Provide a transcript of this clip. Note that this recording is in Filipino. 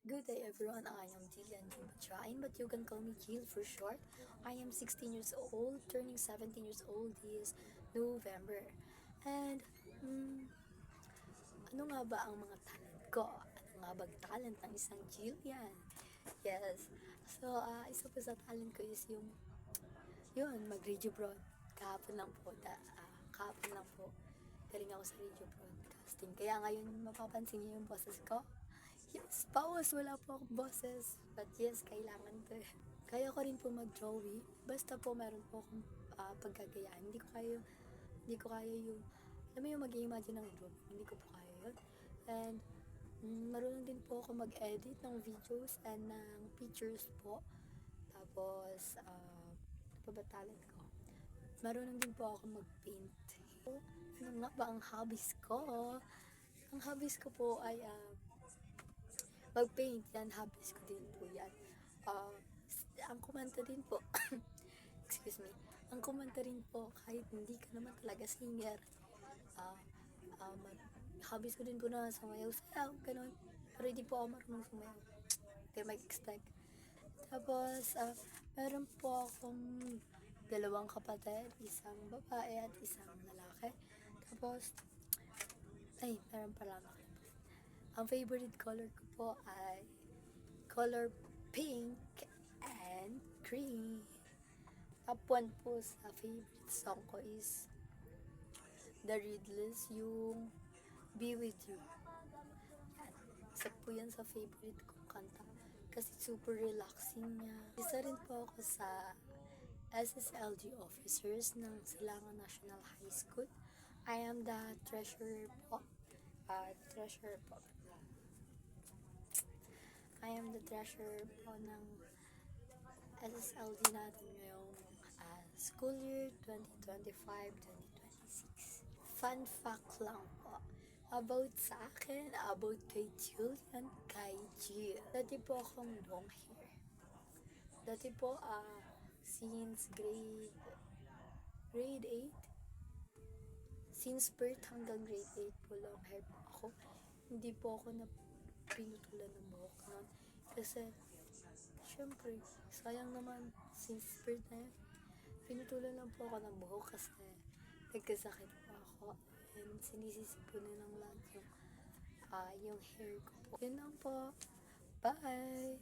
Good day everyone, I am Jillian Jumbachain, but you can call me Jill for short. I am 16 years old, turning 17 years old this November. And, mm, ano nga ba ang mga talent ko? Ano nga ba talent ng isang Jillian? Yes. So, isa po sa talent ko is yun, mag-radio Kahapon lang po, kahapon lang po, galing ako sa radio broadcasting. Kaya ngayon, mapapansin niyo yung boses ko. Yes, pause. Wala po akong boses. But yes, kailangan to. Kaya ko rin po mag-drawing. Basta po meron po akong pagkagayaan. Hindi ko kaya yung, alam mo yung mag-imagine ng drawing. Hindi ko po kaya yun. And, marunong din po ako mag-edit ng videos and ng pictures po. Tapos, ano pa ba talent ko? Marunong din po ako mag-paint. Ano nga ba ang hobbies ko? Ang hobbies ko po ay mag-paint. Yan, hobbies ko din po yan. Ang kumanta din po, excuse me, ang kumanta rin po, kahit hindi ka naman talaga singer, uh, hobbies ko din po na sumayaw-sayaw, ganun. Pero hindi po ako marunong sumayaw. Kaya mag-expect. Tapos, meron po akong dalawang kapatid, isang babae at isang lalaki. Tapos, meron pala ako. Ang favorite color ko po ay color pink and green. Top 1 po sa favorite song ko is The Riddles, yung Be With You. Yan. Isa po yan sa favorite kong kanta kasi super relaxing niya. Isa rin po ako sa SSLG officers ng Silangan National High School. I am the treasurer po. I am the treasurer po ng SSLG natin ngayong school year 2025-2026. Fun fact lang po about sa akin, about kay Julian, kay Jill. Dati po akong long hair. Dati po, since grade 8, since birth hanggang grade 8 po long hair po ako. Hindi po ako na pinutulan ng buhok nun. Kasi, syempre, sayang naman, since birth na yun, pinutulan lang po ako ng buhok kasi nagkasakit po ako. And sinisisipunan lang lahat yung hair ko po. Yun lang po. Bye!